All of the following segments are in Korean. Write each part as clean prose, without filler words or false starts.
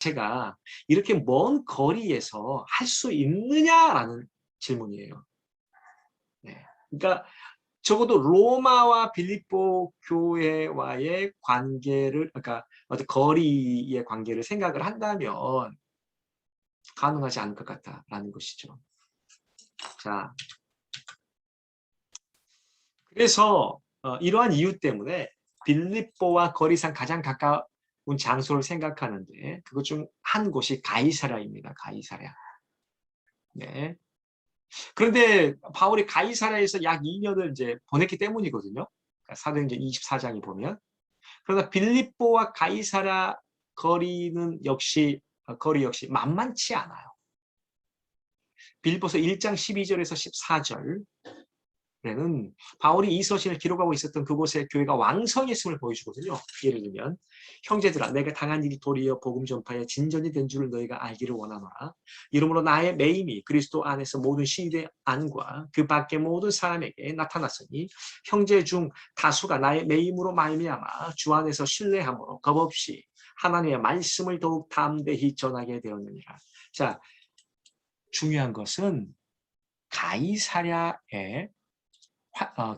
제가 이렇게 먼 거리에서 할 수 있느냐라는 질문이에요. 네. 그러니까 적어도 로마와 빌립보 교회와의 관계를, 그러니까 어떤 거리의 관계를 생각을 한다면 가능하지 않을 것 같다라는 것이죠. 자, 그래서 이러한 이유 때문에 빌립보와 거리상 가장 가까운 장소를 생각하는데 그것 중 한 곳이 가이사랴입니다. 가이사랴. 네. 그런데 바울이 가이사랴에서 약 2년을 이제 보냈기 때문이거든요. 그러니까 사도행전 24장에 보면. 그러나 빌립보와 가이사랴 거리 역시 만만치 않아요. 빌립보서 1장 12절에서 14절 는 바울이 이 서신을 기록하고 있었던 그곳의 교회가 왕성했음을 보여주거든요. 예를 들면 형제들아 내가 당한 일이 도리어 복음 전파에 진전이 된 줄을 너희가 알기를 원하노라. 이러므로 나의 매임이 그리스도 안에서 모든 시대 안과 그 밖의 모든 사람에게 나타났으니 형제 중 다수가 나의 매임으로 말미암아 주 안에서 신뢰함으로 겁없이 하나님의 말씀을 더욱 담대히 전하게 되었느니라. 자, 중요한 것은 가이사랴에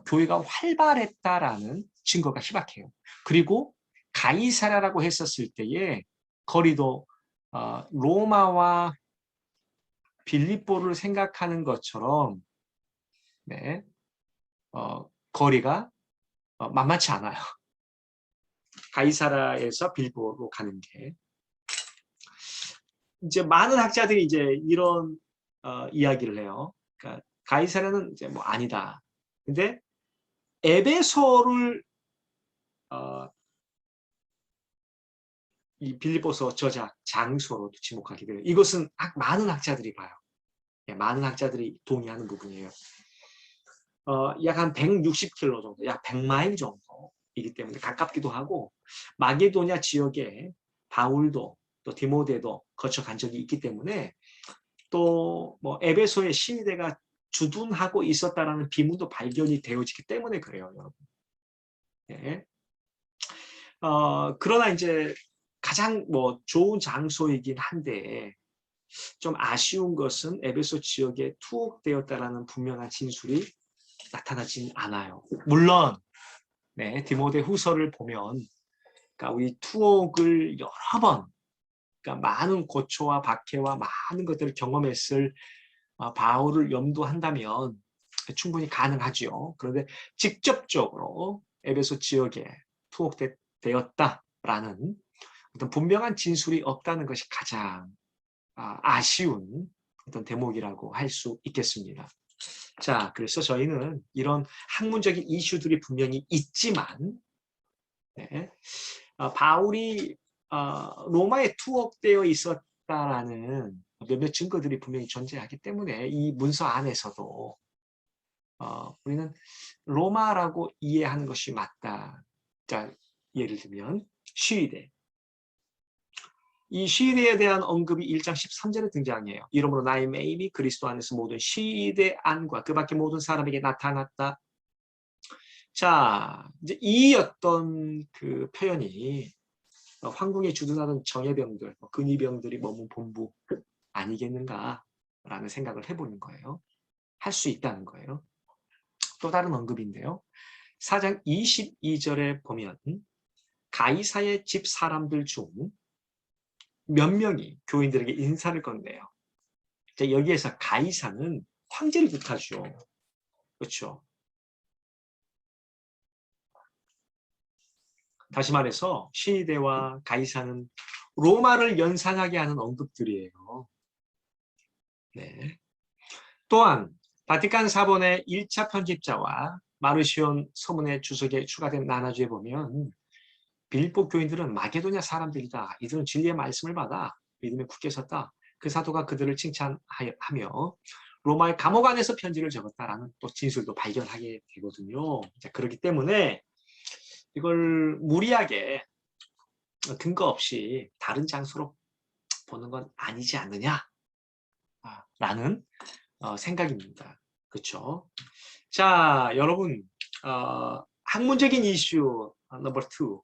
교회가 활발했다라는 증거가 희박해요. 그리고 가이사랴라고 했었을 때에 거리도 로마와 빌립보를 생각하는 것처럼 네, 거리가 만만치 않아요. 가이사랴에서 빌립보로 가는 게 이제 많은 학자들이 이제 이런 이야기를 해요. 그러니까 가이사랴는 이제 뭐 아니다. 근데 에베소를 이 빌립보서 저작 장소로 지목하게 돼요. 이것은 많은 학자들이 봐요. 많은 학자들이 동의하는 부분이에요. 약 한 160km 정도, 약 100마일 정도이기 때문에 가깝기도 하고 마게도냐 지역에 바울도 또 디모데도 거쳐간 적이 있기 때문에 또 뭐 에베소의 시위대가 주둔하고 있었다라는 비문도 발견이 되어지기 때문에 그래요, 여러분. 네. 그러나 이제 가장 뭐 좋은 장소이긴 한데 좀 아쉬운 것은 에베소 지역에 투옥되었다라는 분명한 진술이 나타나진 않아요. 물론 네, 디모데 후서를 보면 그러니까 우리 투옥을 여러 번 그러니까 많은 고초와 박해와 많은 것들을 경험했을 바울을 염두한다면 충분히 가능하죠. 그런데 직접적으로 에베소 지역에 투옥되었다라는 어떤 분명한 진술이 없다는 것이 가장 아쉬운 어떤 대목이라고 할 수 있겠습니다. 자, 그래서 저희는 이런 학문적인 이슈들이 분명히 있지만 네, 바울이 로마에 투옥되어 있었다라는 몇몇 증거들이 분명히 존재하기 때문에 이 문서 안에서도 우리는 로마라고 이해하는 것이 맞다. 자, 예를 들면 시위대. 이 시위대에 대한 언급이 1장 13절에 등장해요. 이러므로 나의 매임이 그리스도 안에서 모든 시위대 안과 그 밖의 모든 사람에게 나타났다. 자, 이제 이 어떤 그 표현이 황궁에 주둔하던 정예병들, 근위병들이 머문 본부 아니겠는가라는 생각을 해보는 거예요. 할 수 있다는 거예요. 또 다른 언급인데요. 4장 22절에 보면 가이사의 집 사람들 중 몇 명이 교인들에게 인사를 건네요. 여기에서 가이사는 황제를 뜻하죠. 그렇죠. 다시 말해서 시위대와 가이사는 로마를 연상하게 하는 언급들이에요. 네. 또한 바티칸 사본의 1차 편집자와 마르시온 서문의 주석에 추가된 나눠주에 보면 빌립보 교인들은 마게도냐 사람들이다. 이들은 진리의 말씀을 받아 믿음에 굳게 섰다. 그 사도가 그들을 칭찬하며 로마의 감옥 안에서 편지를 적었다라는 또 진술도 발견하게 되거든요. 그렇기 때문에 이걸 무리하게 근거 없이 다른 장소로 보는 건 아니지 않느냐라는 생각입니다. 그렇죠? 자, 여러분 학문적인 이슈 넘버 2,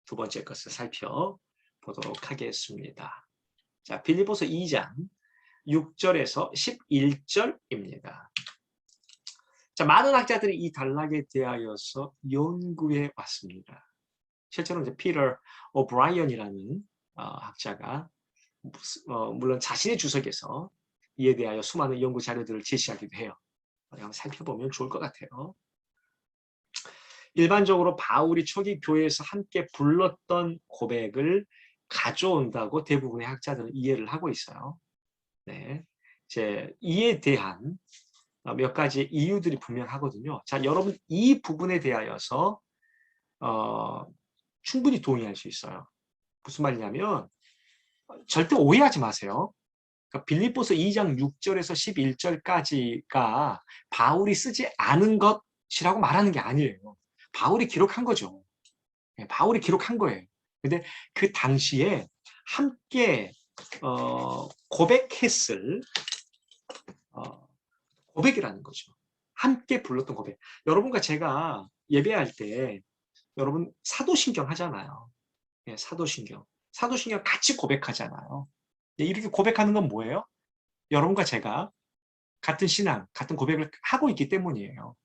두 번째 것을 살펴보도록 하겠습니다. 자, 빌립보서 2장 6절에서 11절입니다. 자, 많은 학자들이 이 단락에 대하여서 연구해 왔습니다. 실제로 이제 피터 오브라이언이라는 학자가 물론 자신의 주석에서 이에 대하여 수많은 연구 자료들을 제시하기도 해요. 한번 살펴보면 좋을 것 같아요. 일반적으로 바울이 초기 교회에서 함께 불렀던 고백을 가져온다고 대부분의 학자들은 이해를 하고 있어요. 네, 이제 이에 대한 몇 가지 이유들이 분명하거든요. 자, 여러분 이 부분에 대하여서 충분히 동의할 수 있어요. 무슨 말이냐면 절대 오해하지 마세요. 그러니까 빌립보서 2장 6절에서 11절까지가 바울이 쓰지 않은 것이라고 말하는 게 아니에요. 바울이 기록한 거죠. 바울이 기록한 거예요. 근데 그 당시에 함께 고백했을 고백이라는 거죠. 함께 불렀던 고백. 여러분과 제가 예배할 때 여러분 사도신경 하잖아요. 예, 사도신경. 사도신경 같이 고백하잖아요. 예, 이렇게 고백하는 건 뭐예요? 여러분과 제가 같은 신앙, 같은 고백을 하고 있기 때문이에요.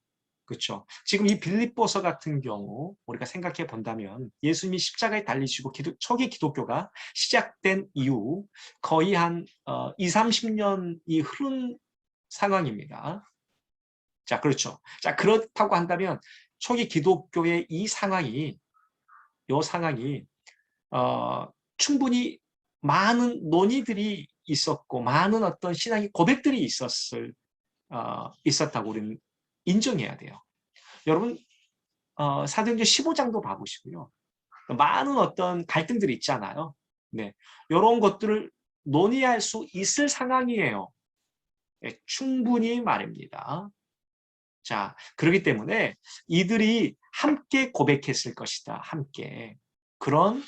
그렇죠. 지금 이 빌립보서 같은 경우 우리가 생각해 본다면 예수님이 십자가에 달리시고 초기 기독교가 시작된 이후 거의 한 2, 30년이 흐른 상황입니다. 자, 그렇죠. 자, 그렇다고 한다면 초기 기독교의 이 상황이 충분히 많은 논의들이 있었고 많은 어떤 신앙의 고백들이 있었다고 우리는 인정해야 돼요. 여러분 사도행전 15장도 봐보시고요. 많은 어떤 갈등들이 있잖아요. 네, 이런 것들을 논의할 수 있을 상황이에요. 네, 충분히 말입니다. 자, 그렇기 때문에 이들이 함께 고백했을 것이다. 함께. 그런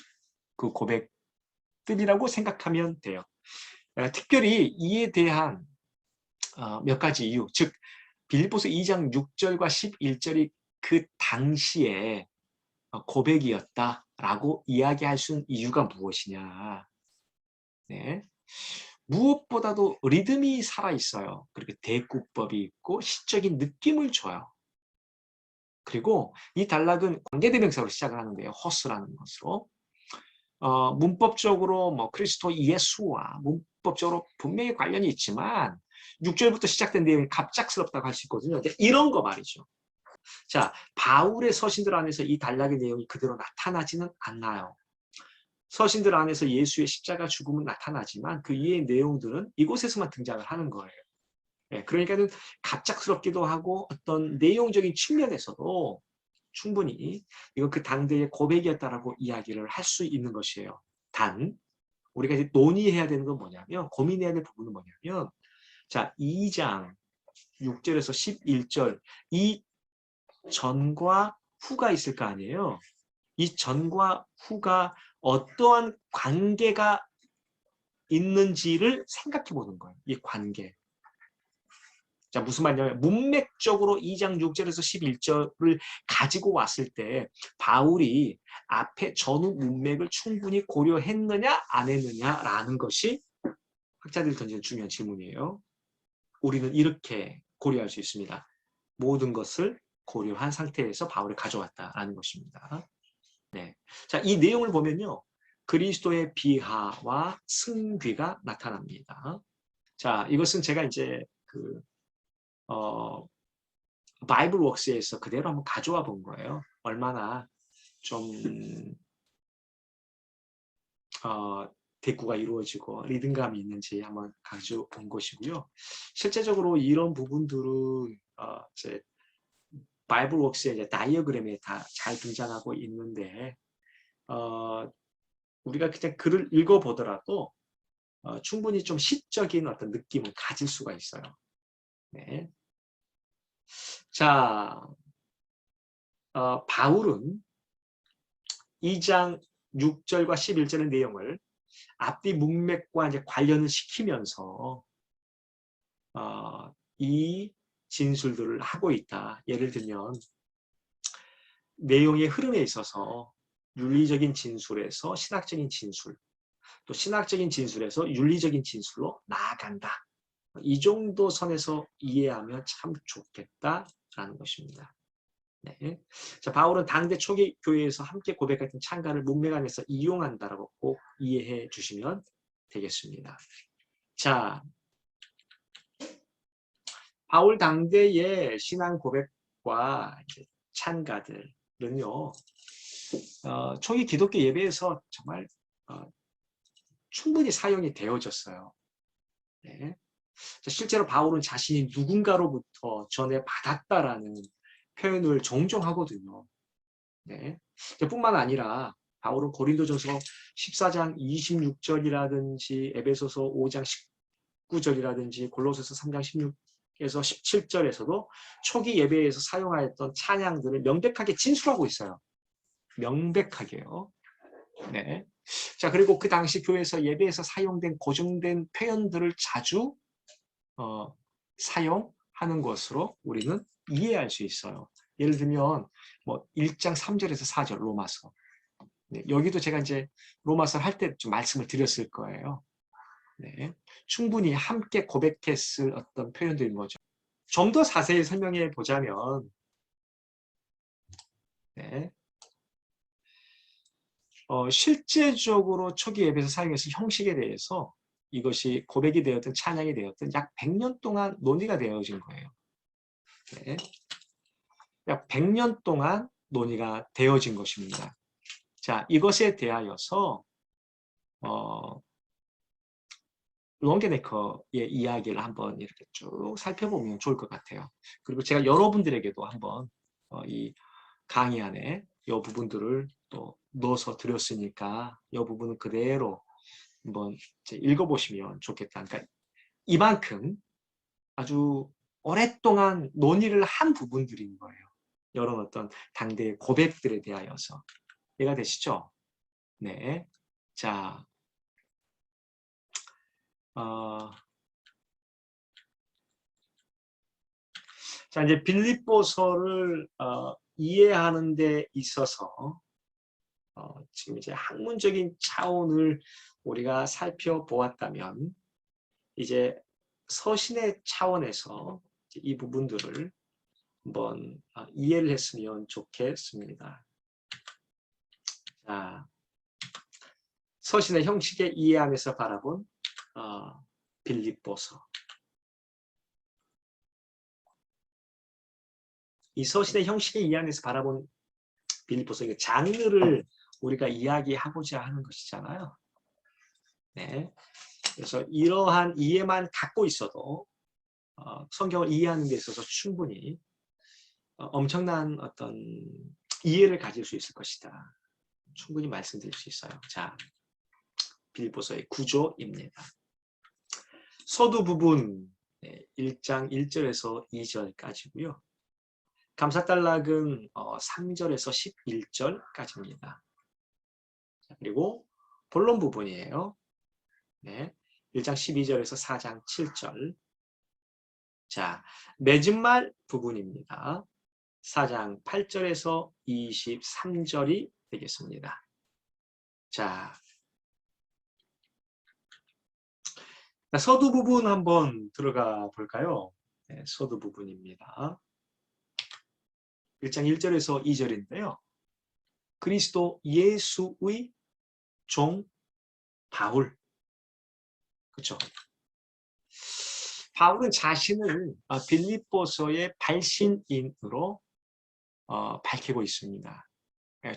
그 고백들이라고 생각하면 돼요. 특별히 이에 대한 몇 가지 이유, 즉 빌립보서 2장 6절과 11절이 그 당시에 고백이었다라고 이야기할 수 있는 이유가 무엇이냐. 네. 무엇보다도 리듬이 살아있어요. 그리고 대구법이 있고 시적인 느낌을 줘요. 그리고 이 단락은 관계대명사로 시작을 하는데요. 호스라는 것으로. 문법적으로 뭐 그리스도 예수와 문법적으로 분명히 관련이 있지만 6절부터 시작된 내용이 갑작스럽다고 할 수 있거든요. 이런 거 말이죠. 자, 바울의 서신들 안에서 이 단락의 내용이 그대로 나타나지는 않나요? 서신들 안에서 예수의 십자가 죽음은 나타나지만 그 이해의 내용들은 이곳에서만 등장을 하는 거예요. 예, 그러니까는 갑작스럽기도 하고 어떤 내용적인 측면에서도 충분히 이거 그 당대의 고백이었다라고 이야기를 할 수 있는 것이에요. 단 우리가 이제 논의해야 되는 건 뭐냐면 고민해야 될 부분은 뭐냐면 자 2장 6절에서 11절 이 전과 후가 있을 거 아니에요. 이 전과 후가 어떠한 관계가 있는지를 생각해 보는 거예요. 이 관계. 자, 무슨 말이냐면 문맥적으로 2장 6절에서 11절을 가지고 왔을 때 바울이 앞에 전후 문맥을 충분히 고려했느냐 안 했느냐라는 것이 학자들이 던지는 중요한 질문이에요. 우리는 이렇게 고려할 수 있습니다. 모든 것을 고려한 상태에서 바울이 가져왔다라는 것입니다. 네. 자, 이 내용을 보면요. 그리스도의 비하와 승귀가 나타납니다. 자, 이것은 제가 이제 바이블 웍스에서 그대로 한번 가져와 본 거예요. 얼마나 좀 대꾸가 이루어지고 리듬감이 있는지 한번 가져온 것이고요. 실제적으로 이런 부분들은 이제 바이블 웍스의 이제 다이어그램에 다 잘 등장하고 있는데 우리가 그냥 글을 읽어보더라도 충분히 좀 시적인 어떤 느낌을 가질 수가 있어요. 네. 자, 바울은 2장 6절과 11절의 내용을 앞뒤 문맥과 이제 관련을 시키면서 이 진술들을 하고 있다. 예를 들면 내용의 흐름에 있어서 윤리적인 진술에서 신학적인 진술, 또 신학적인 진술에서 윤리적인 진술로 나아간다. 이 정도 선에서 이해하면 참 좋겠다라는 것입니다. 네. 자, 바울은 당대 초기 교회에서 함께 고백했던 찬가를 문맥안에서 이용한다라고 꼭 이해해 주시면 되겠습니다. 자, 바울 당대의 신앙 고백과 찬가들은요, 초기 기독교 예배에서 정말 충분히 사용이 되어졌어요. 네. 실제로 바울은 자신이 누군가로부터 전해받았다라는 표현을 종종 하거든요. 네. 뿐만 아니라 바울은 고린도전서 14장 26절이라든지 에베소서 5장 19절이라든지 골로새서 3장 16에서 17절에서도 초기 예배에서 사용하였던 찬양들을 명백하게 진술하고 있어요. 명백하게요. 네. 자, 그리고 그 당시 교회에서 예배에서 사용된 고정된 표현들을 자주 사용하는 것으로 우리는 이해할 수 있어요. 예를 들면 뭐 1장 3절에서 4절 로마서. 네, 여기도 제가 이제 로마서 할 때 좀 말씀을 드렸을 거예요. 네, 충분히 함께 고백했을 어떤 표현들인 거죠. 좀 더 자세히 설명해 보자면, 네, 실제적으로 초기 예배에서 사용했을 형식에 대해서 이것이 고백이 되었든 찬양이 되었든 약 100년 동안 논의가 되어진 거예요. 네, 약 100년 동안 논의가 되어진 것입니다. 자, 이것에 대하여서 롱게네커의 이야기를 한번 이렇게 쭉 살펴보면 좋을 것 같아요. 그리고 제가 여러분들에게도 한번 이 강의 안에 이 부분들을 또 넣어서 드렸으니까 이 부분은 그대로 한번 읽어보시면 좋겠다. 그러니까 이만큼 아주 오랫동안 논의를 한 부분들인 거예요. 이런 어떤 당대의 고백들에 대하여서. 이해가 되시죠? 네. 자, 자, 이제 빌립보서를 이해하는 데 있어서 지금 이제 학문적인 차원을 우리가 살펴보았다면 이제 서신의 차원에서 이 부분들을 한번 이해를 했으면 좋겠습니다. 자, 서신의 형식의 이해하면서 바라본 빌립보서. 이 서신의 형식의 이해하면서 바라본 빌립보서, 이 장르를 우리가 이야기하고자 하는 것이잖아요. 네. 그래서 이러한 이해만 갖고 있어도 성경을 이해하는 데 있어서 충분히 엄청난 어떤 이해를 가질 수 있을 것이다. 충분히 말씀드릴 수 있어요. 자, 빌립보서의 구조입니다. 서두 부분 1장 1절에서 2절까지고요. 감사달락은 3절에서 11절까지입니다. 그리고 본론 부분이에요. 네, 1장 12절에서 4장 7절. 자, 맺은말 부분입니다. 4장 8절에서 23절이 되겠습니다. 자, 서두 부분 한번 들어가 볼까요? 네, 서두 부분입니다. 1장 1절에서 2절인데요. 그리스도 예수의 종 바울. 그렇죠? 바울은 자신을 빌립보서의 발신인으로 밝히고 있습니다.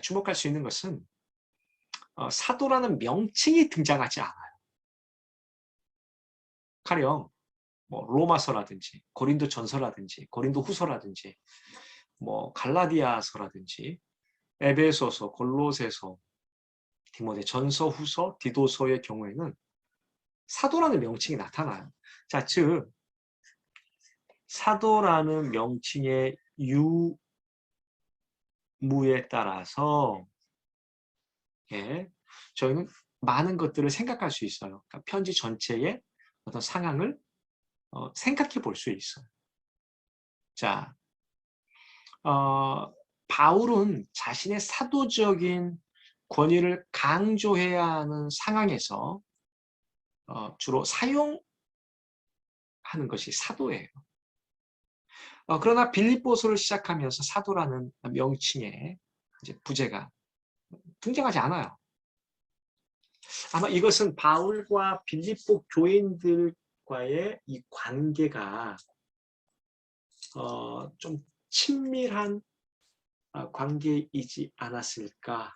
주목할 수 있는 것은 사도라는 명칭이 등장하지 않아요. 가령 뭐 로마서라든지 고린도 전서라든지 고린도 후서라든지 뭐 갈라디아서라든지 에베소서, 골로새서, 디모데 전서, 후서, 디도서의 경우에는 사도라는 명칭이 나타나요. 자, 즉 사도라는 명칭의 유무에 따라서 저희는 많은 것들을 생각할 수 있어요. 그러니까 편지 전체의 어떤 상황을 생각해 볼 수 있어요. 자, 바울은 자신의 사도적인 권위를 강조해야 하는 상황에서 주로 사용하는 것이 사도예요. 그러나 빌립보서를 시작하면서 사도라는 명칭에 이제 부제가 등장하지 않아요. 아마 이것은 바울과 빌립보 교인들과의 이 관계가 좀 친밀한 관계이지 않았을까라는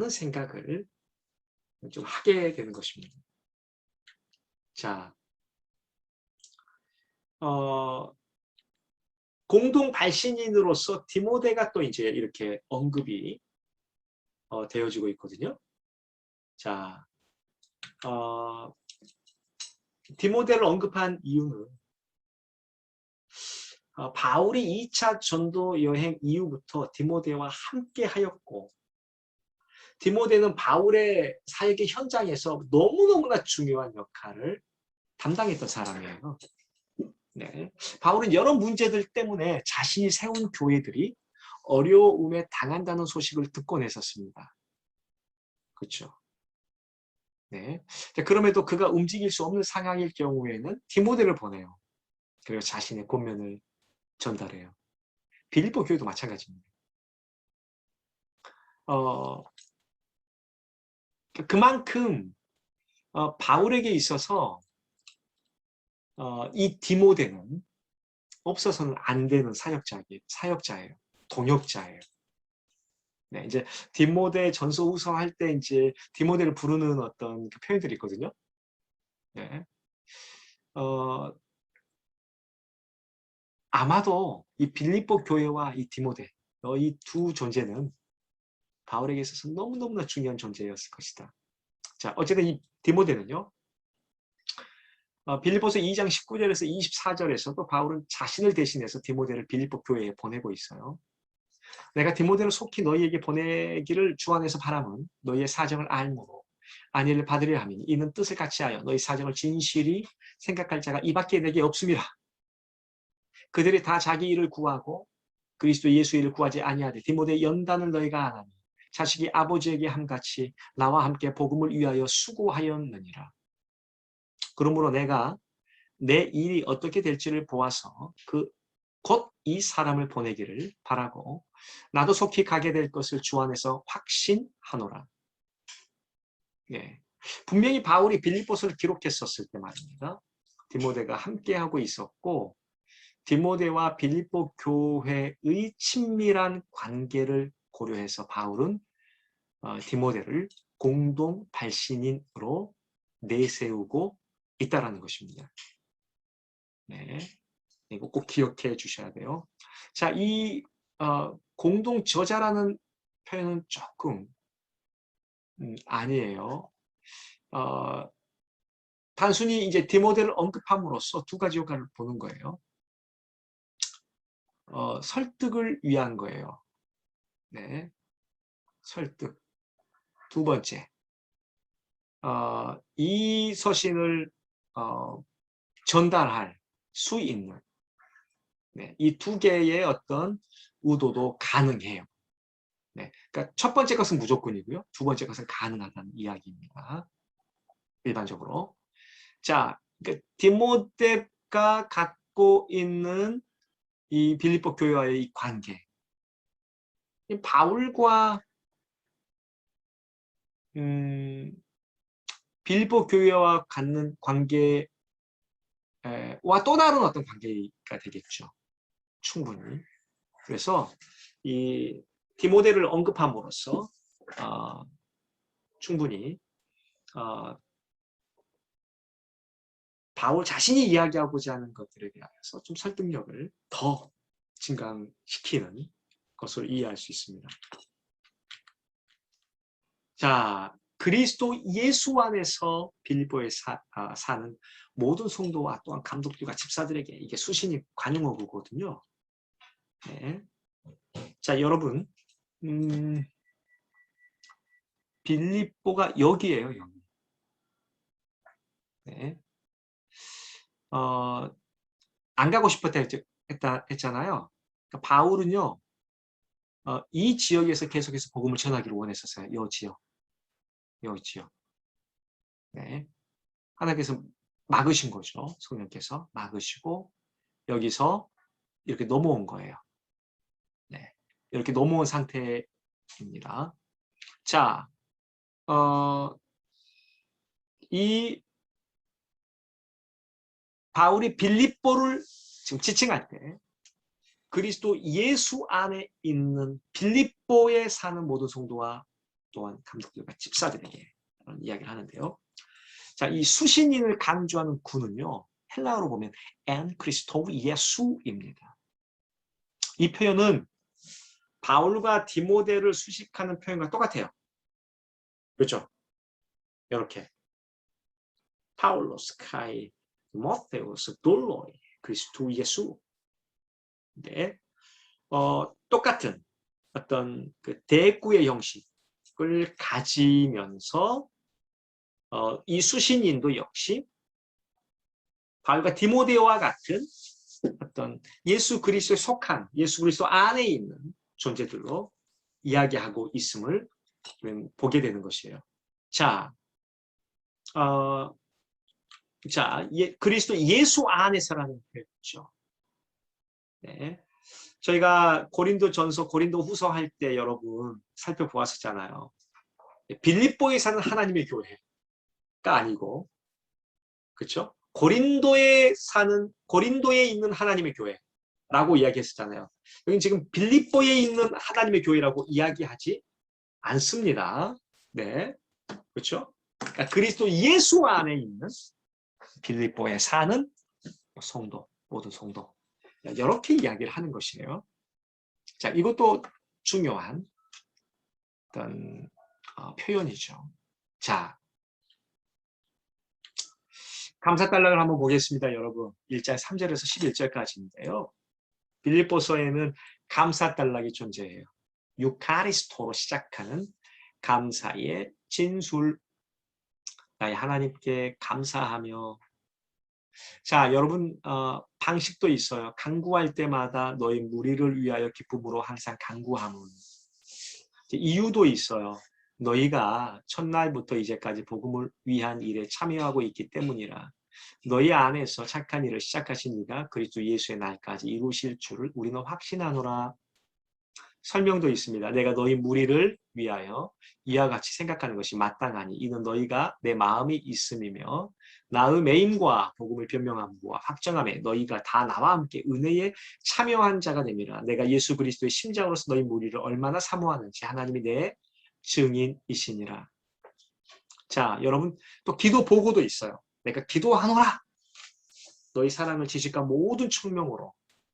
생각을 좀 하게 되는 것입니다. 자, 공동 발신인으로서 디모데가 또 이제 이렇게 언급이 되어지고 있거든요. 자, 디모데를 언급한 이유는 바울이 2차 전도 여행 이후부터 디모데와 함께 하였고, 디모데는 바울의 사역의 현장에서 너무너무나 중요한 역할을 담당했던 사람이에요. 네. 바울은 여러 문제들 때문에 자신이 세운 교회들이 어려움에 당한다는 소식을 듣곤 했었습니다. 그렇죠. 네. 그럼에도 그가 움직일 수 없는 상황일 경우에는 디모데를 보내요. 그리고 자신의 권면을 전달해요. 빌립보 교회도 마찬가지입니다. 그만큼 바울에게 있어서 이 디모데는 없어서는 안 되는 사역자예요. 동역자예요. 네, 이제 디모데 전서 후서 할 때 이제 디모데를 부르는 어떤 그 표현들이 있거든요. 네. 아마도 이 빌립보 교회와 이 디모데, 이 두 존재는 바울에게 있어서 너무너무나 중요한 존재였을 것이다. 자, 어쨌든 이 디모데는요, 빌립보서 2장 19절에서 24절에서도 바울은 자신을 대신해서 디모데를 빌립보 교회에 보내고 있어요. 내가 디모데를 속히 너희에게 보내기를 주 안에서 바람은 너희의 사정을 알므로 안위를 받으려 함이니 이는 뜻을 같이 하여 너희 사정을 진실히 생각할 자가 이 밖에 내게 없음이라. 그들이 다 자기 일을 구하고 그리스도 예수의 일을 구하지 아니하되 디모데의 연단을 너희가 안하니 자식이 아버지에게 함같이 나와 함께 복음을 위하여 수고하였느니라. 그러므로 내가 내 일이 어떻게 될지를 보아서 곧 이 사람을 보내기를 바라고 나도 속히 가게 될 것을 주 안에서 확신하노라. 예. 분명히 바울이 빌립보서를 기록했었을 때 말입니다. 디모데가 함께하고 있었고 디모데와 빌립보 교회의 친밀한 관계를 고려해서 바울은 디모데를 공동 발신인으로 내세우고 있다라는 것입니다. 네. 이거 꼭 기억해 주셔야 돼요. 자, 이 공동 저자라는 표현은 조금 아니에요. 단순히 이제 디모데를 언급함으로써 두 가지 효과를 보는 거예요. 설득을 위한 거예요. 네, 설득. 두 번째, 이 서신을 전달할 수 있는 이 두 개의 어떤 의도도 가능해요. 네, 그러니까 첫 번째 것은 무조건이고요. 두 번째 것은 가능하다는 이야기입니다. 일반적으로. 자, 그러니까 디모데가 갖고 있는 이 빌립보 교회와의 이 관계, 바울과 빌립보 교회와 갖는 관계와 또 다른 어떤 관계가 되겠죠. 충분히. 그래서 이 디모데를 언급함으로써 충분히 바울 자신이 이야기하고자 하는 것들에 대해서 좀 설득력을 더 증강시키는 것으로 이해할 수 있습니다. 자, 그리스도 예수 안에서 빌립보에 사는 모든 성도와 또한 감독들과 집사들에게 이게 수신이 관용어구거든요. 네. 자, 여러분, 빌립보가 여기에요, 여기. 네. 안 가고 싶었다 했잖아요. 그러니까 바울은요, 이 지역에서 계속해서 복음을 전하기를 원했었어요. 이 지역. 네. 하나님께서 막으신 거죠. 성령께서 막으시고 여기서 이렇게 넘어온 거예요. 네. 이렇게 넘어온 상태입니다. 자, 이 바울이 빌립보를 지금 지칭할 때 그리스도 예수 안에 있는 빌립보에 사는 모든 성도와 또한 감독들과 집사들에게 그런 이야기를 하는데요. 자, 이 수신인을 강조하는 구는요, 헬라어로 보면 엔 크리스토브 예수입니다. 이 표현은 바울과 디모데를 수식하는 표현과 똑같아요. 그렇죠? 이렇게 파울로스 카이 모테우스 돌로이 그리스도 예수. 네. 똑같은 어떤 그 대구의 형식을 가지면서 이 수신인도 역시 바울과 디모데와 같은 어떤 예수 그리스도에 속한 예수 그리스도 안에 있는 존재들로 이야기하고 있음을 보게 되는 것이에요. 자, 그리스도 예수 안에서라는 표현이죠. 네. 저희가 고린도전서, 고린도후서 할 때 여러분 살펴보았었잖아요. 빌립보에 사는 하나님의 교회가 아니고, 그렇죠? 고린도에 있는 하나님의 교회라고 이야기했었잖아요. 여기 지금 빌립보에 있는 하나님의 교회라고 이야기하지 않습니다. 네, 그렇죠? 그러니까 그리스도 예수 안에 있는 빌립보에 사는 성도, 모든 성도. 이렇게 이야기를 하는 것이에요. 자, 이것도 중요한 어떤 표현이죠. 자, 감사달락을 한번 보겠습니다, 여러분. 1장 3절에서 11절까지인데요. 빌립보서에는 감사달락이 존재해요. 유카리스토로 시작하는 감사의 진술. 나의 하나님께 감사하며. 자, 여러분 방식도 있어요. 간구할 때마다 너희 무리를 위하여 기쁨으로 항상 간구함은. 이유도 있어요. 너희가 첫날부터 이제까지 복음을 위한 일에 참여하고 있기 때문이라. 너희 안에서 착한 일을 시작하신 이가 그리스도 예수의 날까지 이루실 줄을 우리는 확신하노라. 설명도 있습니다. 내가 너희 무리를 위하여 이와 같이 생각하는 것이 마땅하니 이는 너희가 내 마음이 있음이며 나의 매임과 복음을 변명함과 확정함에 너희가 다 나와 함께 은혜에 참여한 자가 됨이라. 내가 예수 그리스도의 심장으로서 너희 무리를 얼마나 사모하는지 하나님이 내 증인이시니라. 자, 여러분 또 기도 보고도 있어요. 내가 기도하노라. 너희 사랑을 지식과 모든 청명으로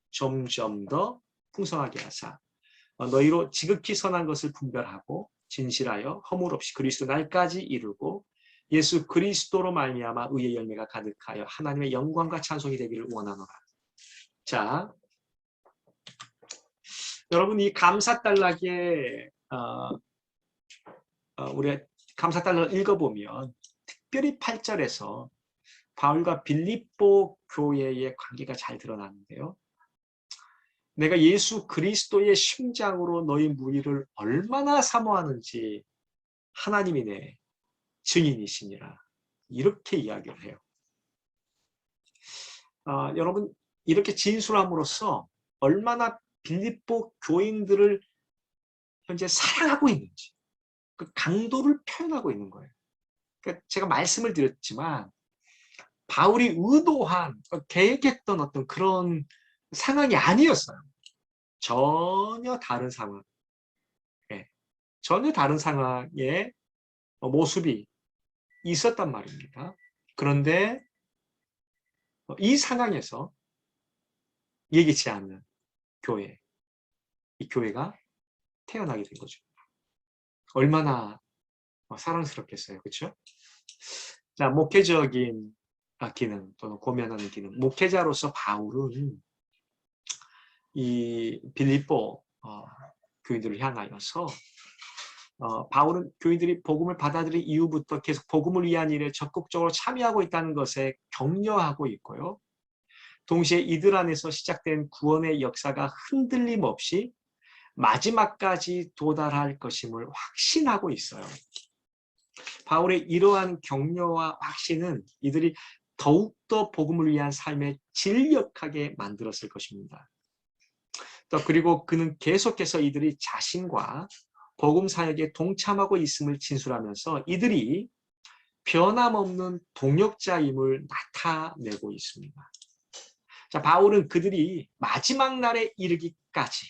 점점 더 풍성하게 하사 너희로 지극히 선한 것을 분별하고 진실하여 허물 없이 그리스도 날까지 이루고 예수 그리스도로 말미암아 의의 열매가 가득하여 하나님의 영광과 찬송이 되기를 원하노라. 자, 여러분 이 감사달락에 우리 감사달락을 읽어보면 특별히 8절에서 바울과 빌립보 교회의 관계가 잘 드러나는데요. 내가 예수 그리스도의 심장으로 너희 무리를 얼마나 사모하는지 하나님이 내 증인이시니라. 이렇게 이야기를 해요. 여러분 이렇게 진술함으로써 얼마나 빌립보 교인들을 현재 사랑하고 있는지 그 강도를 표현하고 있는 거예요. 그러니까 제가 말씀을 드렸지만 바울이 의도한 계획했던 어떤 그런 상황이 아니었어요. 전혀 다른 상황. 네. 전혀 다른 상황의 모습이 있었단 말입니다. 그런데 이 상황에서 예기치 않는 교회, 이 교회가 태어나게 된 거죠. 얼마나 사랑스럽겠어요. 그렇죠? 자, 목회적인 기능 또는 고면하는 기능. 목회자로서 바울은 이 빌립보 교인들을 향하여서 바울은 교인들이 복음을 받아들인 이후부터 계속 복음을 위한 일에 적극적으로 참여하고 있다는 것에 격려하고 있고요. 동시에 이들 안에서 시작된 구원의 역사가 흔들림 없이 마지막까지 도달할 것임을 확신하고 있어요. 바울의 이러한 격려와 확신은 이들이 더욱더 복음을 위한 삶에 진력하게 만들었을 것입니다. 또 그리고 그는 계속해서 이들이 자신과 복음 사역에 동참하고 있음을 진술하면서 이들이 변함없는 동역자임을 나타내고 있습니다. 자, 바울은 그들이 마지막 날에 이르기까지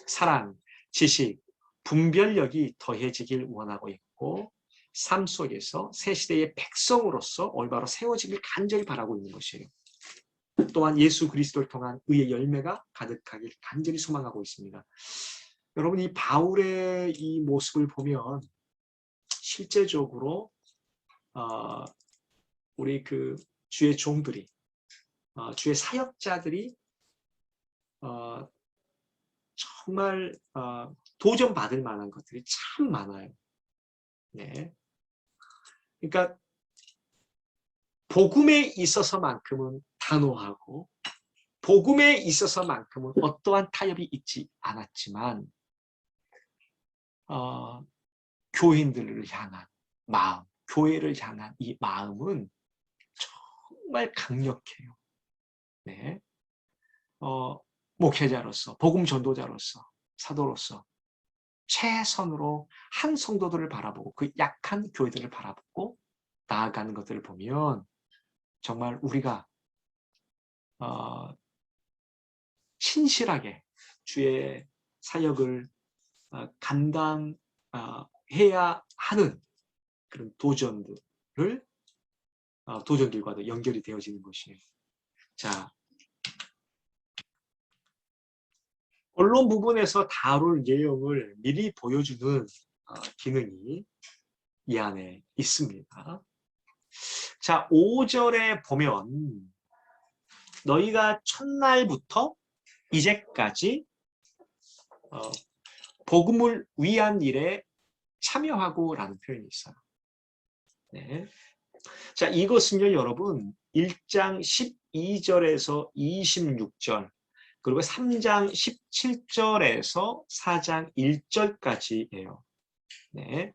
사랑, 지식, 분별력이 더해지길 원하고 있고 삶 속에서 새 시대의 백성으로서 올바로 세워지길 간절히 바라고 있는 것이에요. 또한 예수 그리스도를 통한 의의 열매가 가득하길 간절히 소망하고 있습니다. 여러분, 이 바울의 이 모습을 보면 실제적으로 우리 그 주의 종들이, 주의 사역자들이 정말 도전받을 만한 것들이 참 많아요. 네. 그러니까 복음에 있어서만큼은 단호하고 복음에 있어서만큼은 어떠한 타협이 있지 않았지만 교인들을 향한 마음, 교회를 향한 이 마음은 정말 강력해요. 네. 목회자로서, 복음 전도자로서, 사도로서 최선으로 한 성도들을 바라보고 그 약한 교회들을 바라보고 나아가는 것들을 보면 정말 우리가 신실하게 주의 사역을 감당해야 하는 그런 도전들과도 연결이 되어지는 것이에요. 자, 본론 부분에서 다룰 내용을 미리 보여주는 기능이 이 안에 있습니다. 자, 5절에 보면 너희가 첫날부터 이제까지 복음을 위한 일에 참여하고 라는 표현이 있어요. 네. 자, 이것은요, 여러분, 1장 12절에서 26절, 그리고 3장 17절에서 4장 1절까지예요. 네.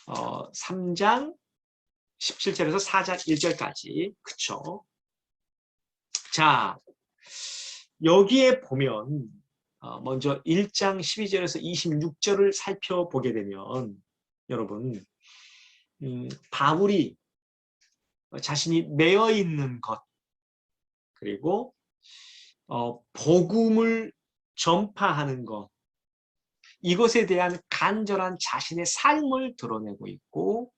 3장 17절에서 4장 1절까지. 그쵸? 자, 여기에 보면 먼저 1장 12절에서 26절을 살펴보게 되면 여러분, 바울이 자신이 매여 있는 것, 그리고 복음을 전파하는 것, 이것에 대한 간절한 자신의 삶을 드러내고 있고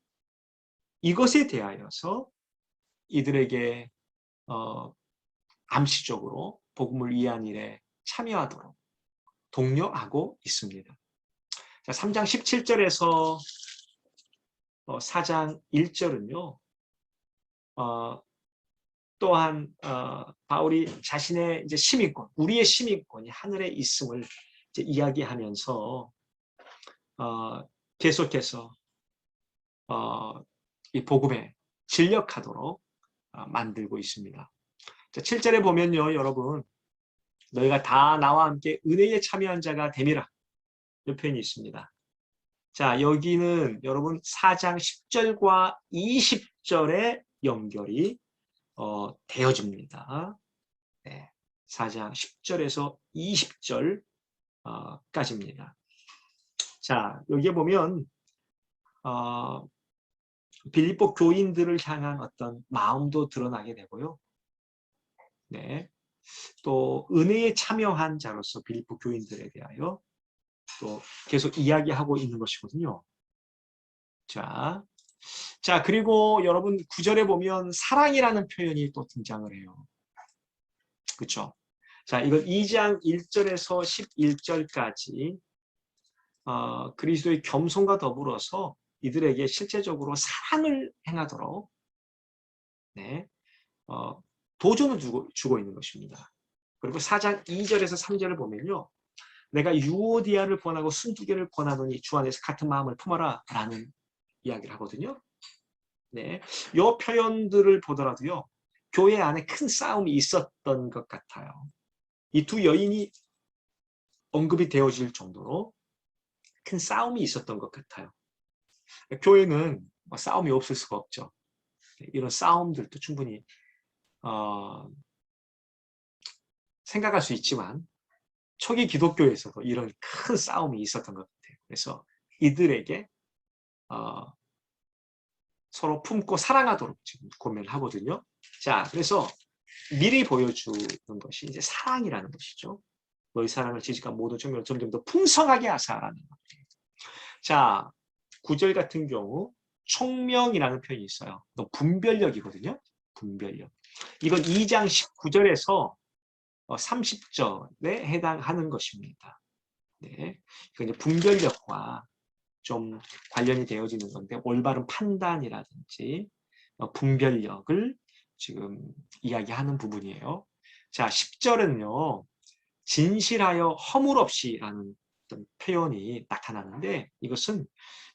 이것에 대하여서 이들에게 암시적으로 복음을 위한 일에 참여하도록 독려하고 있습니다. 자, 3장 17절에서 4장 1절은요. 또한 바울이 자신의 이제 시민권, 우리의 시민권이 하늘에 있음을 이제 이야기하면서 계속해서 이 복음에 진력하도록 만들고 있습니다. 자, 7절에 보면요, 여러분, 너희가 다 나와 함께 은혜에 참여한 자가 됨이라 이 표현이 있습니다. 자, 여기는 여러분 4장 10절과 20절의 연결이 되어집니다. 네, 4장 10절에서 20절까지입니다. 자, 여기에 보면 빌립보 교인들을 향한 어떤 마음도 드러나게 되고요. 네, 또 은혜에 참여한 자로서 빌립보 교인들에 대하여 또 계속 이야기하고 있는 것이거든요. 자, 그리고 여러분 9절에 보면 사랑이라는 표현이 또 등장을 해요. 그렇죠? 자, 이건 2장 1절에서 11절까지 그리스도의 겸손과 더불어서 이들에게 실제적으로 사랑을 행하도록 네, 도전을 주고 있는 것입니다. 그리고 4장 2절에서 3절을 보면요. 내가 유오디아를 권하고 순두개를 권하노니 주 안에서 같은 마음을 품어라 라는 이야기를 하거든요. 네, 이 표현들을 보더라도요. 교회 안에 큰 싸움이 있었던 것 같아요. 이 두 여인이 언급이 되어질 정도로 큰 싸움이 있었던 것 같아요. 교회는 싸움이 없을 수가 없죠. 이런 싸움들도 충분히 생각할 수 있지만 초기 기독교에서도 이런 큰 싸움이 있었던 것 같아요. 그래서 이들에게 서로 품고 사랑하도록 지금 고민을 하거든요. 자, 그래서 미리 보여주는 것이 이제 사랑이라는 것이죠. 너희 사랑을 지식한 모든 청년을 점점 더 풍성하게 하사라는 거예요. 자, 9절 같은 경우 총명이라는 표현이 있어요. 분별력이거든요. 분별력. 이건 2장 19절에서 30절에 해당하는 것입니다. 네. 이건 이제 분별력과 좀 관련이 되어지는 건데 올바른 판단이라든지 분별력을 지금 이야기하는 부분이에요. 자, 10절은요. 진실하여 허물 없이라는 어떤 표현이 나타나는데 이것은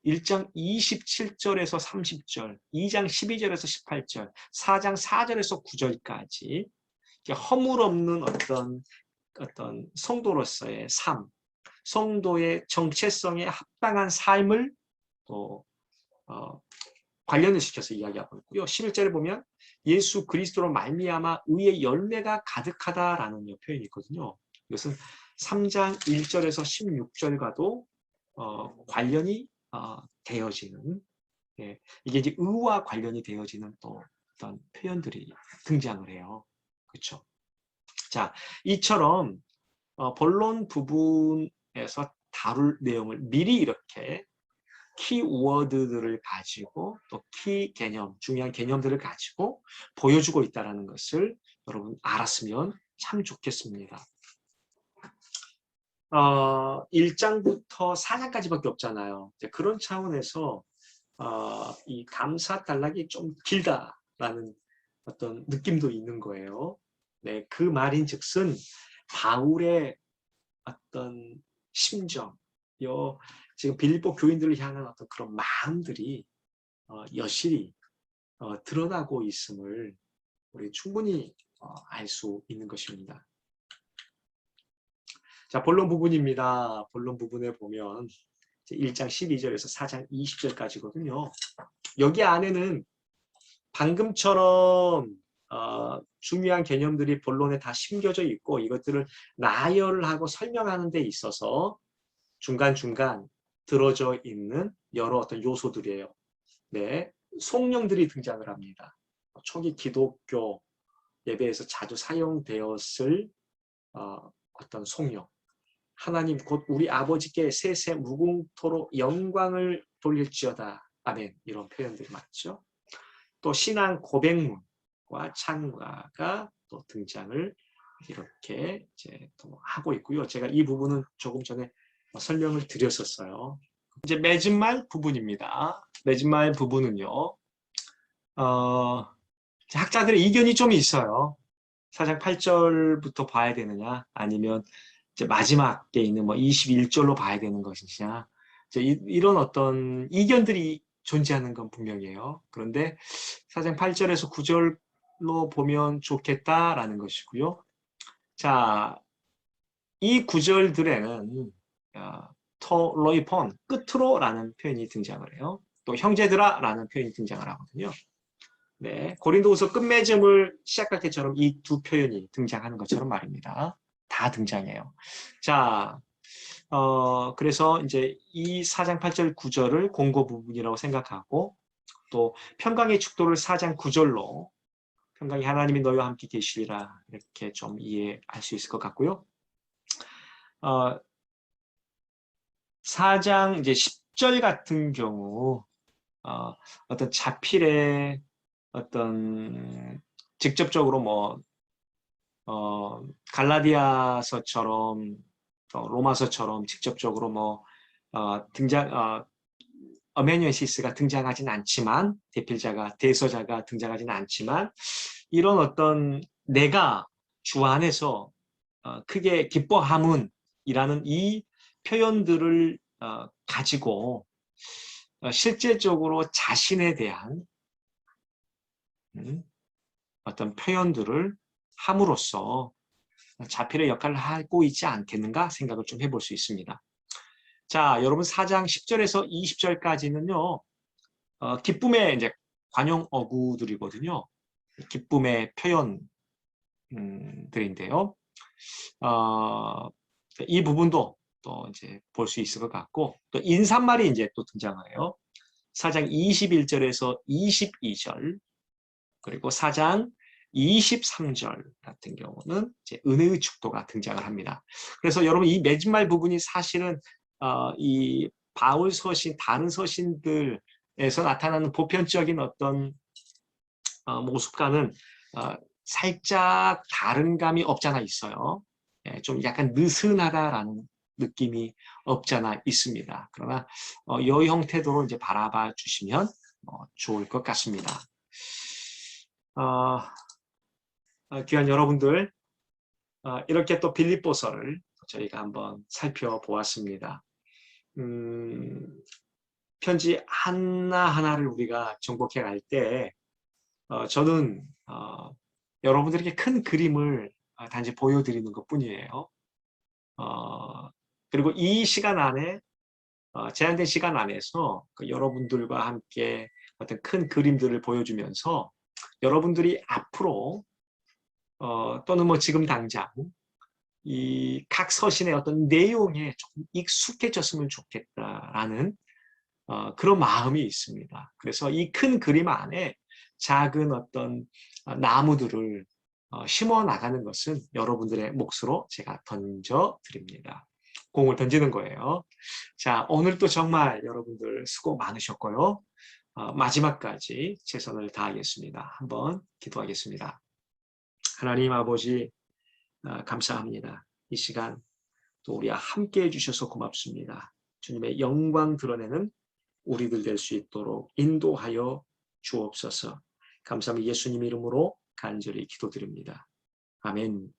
1장 27절에서 30절, 2장 12절에서 18절, 4장 4절에서 9절까지 허물 없는 어떤 성도로서의 삶, 성도의 정체성에 합당한 삶을 또 관련을 시켜서 이야기하고 있고요. 11절에 보면 예수 그리스도로 말미암아 의의 열매가 가득하다라는 표현이 있거든요. 이것은 3장 1절에서 16절과도 관련이 되어지는 이게 이제 의와 관련이 되어지는 또 어떤 표현들이 등장을 해요. 그렇죠? 자, 이처럼 본론 부분에서 다룰 내용을 미리 이렇게 키워드들을 가지고 또 키 개념, 중요한 개념들을 가지고 보여주고 있다는 것을 여러분 알았으면 참 좋겠습니다. 1장부터 4장까지밖에 없잖아요. 그런 차원에서 이 감사 단락이 좀 길다라는 어떤 느낌도 있는 거예요. 네, 그 말인즉슨 바울의 어떤 심정, 지금 빌립보 교인들을 향한 어떤 그런 마음들이 여실히 드러나고 있음을 우리 충분히 알 수 있는 것입니다. 자, 본론 부분입니다. 본론 부분에 보면 1장 12절에서 4장 20절까지거든요. 여기 안에는 방금처럼 중요한 개념들이 본론에 다 심겨져 있고 이것들을 나열을 하고 설명하는 데 있어서 중간중간 들어져 있는 여러 어떤 요소들이에요. 네, 송령들이 등장을 합니다. 초기 기독교 예배에서 자주 사용되었을 어떤 송령. 하나님 곧 우리 아버지께 세세 무궁토록 영광을 돌릴지어다. 아멘. 이런 표현들이 많죠. 또 신앙 고백문과 찬가가 또 등장을 이렇게 이제 또 하고 있고요. 제가 이 부분은 조금 전에 설명을 드렸었어요. 이제 맺은 말 부분입니다. 맺은 말 부분은요. 학자들의 이견이 좀 있어요. 4장 8절부터 봐야 되느냐 아니면 이제 마지막에 있는 21절로 봐야 되는 것이냐 이런 어떤 이견들이 존재하는 건 분명해요. 그런데 4장 8절에서 9절로 보면 좋겠다라는 것이고요. 자, 이 구절들에는 토로이폰, 끝으로라는 표현이 등장을 해요. 또 형제들아라는 표현이 등장을 하거든요. 네, 고린도후서 끝맺음을 시작할 때처럼 이 두 표현이 등장하는 것처럼 말입니다. 다 등장해요. 자, 그래서 이제 이 4장 8절 9절을 공고 부분이라고 생각하고 또 평강의 축도를 4장 9절로 평강이 하나님이 너희와 함께 계시리라 이렇게 좀 이해할 수 있을 것 같고요. 4장 이제 10절 같은 경우 어떤 자필의 어떤 직접적으로 갈라디아서처럼 로마서처럼 직접적으로 어메니어시스가 등장하진 않지만 대서자가 등장하지는 않지만 이런 어떤 내가 주 안에서 크게 기뻐함은이라는 이 표현들을 가지고 실제적으로 자신에 대한 어떤 표현들을 함으로써 자필의 역할을 하고 있지 않겠는가 생각을 좀 해볼 수 있습니다. 자, 여러분 4장 10절에서 20절까지는요. 기쁨의 이제 관용 어구들이거든요. 기쁨의 표현들인데요. 이 부분도 또 이제 볼 수 있을 것 같고, 또 인사말이 이제 또 등장해요. 4장 21절에서 22절, 그리고 4장 23절 같은 경우는 이제 은혜의 축도가 등장을 합니다. 그래서 여러분 이 맺은말 부분이 사실은 이 바울 서신, 다른 서신들에서 나타나는 보편적인 어떤 모습과는 살짝 다른 감이 없잖아 있어요. 좀 약간 느슨하다라는 느낌이 없잖아 있습니다. 그러나 이 형태도로 이제 바라봐 주시면 좋을 것 같습니다. 귀한 여러분들, 이렇게 또 빌립보서를 저희가 한번 살펴보았습니다. 편지 하나하나를 우리가 정복해 갈 때 저는 여러분들에게 큰 그림을 단지 보여드리는 것뿐이에요. 그리고 이 시간 안에 제한된 시간 안에서 여러분들과 함께 어떤 큰 그림들을 보여주면서 여러분들이 앞으로 또는 뭐 지금 당장 이 각 서신의 어떤 내용에 조금 익숙해졌으면 좋겠다라는 그런 마음이 있습니다. 그래서 이 큰 그림 안에 작은 어떤 나무들을 심어 나가는 것은 여러분들의 몫으로 제가 던져 드립니다. 공을 던지는 거예요. 자, 오늘도 정말 여러분들 수고 많으셨고요. 마지막까지 최선을 다하겠습니다. 한번 기도하겠습니다. 하나님 아버지, 감사합니다. 이 시간 또 우리와 함께 해주셔서 고맙습니다. 주님의 영광 드러내는 우리들 될 수 있도록 인도하여 주옵소서. 감사합니다. 예수님 이름으로 간절히 기도드립니다. 아멘.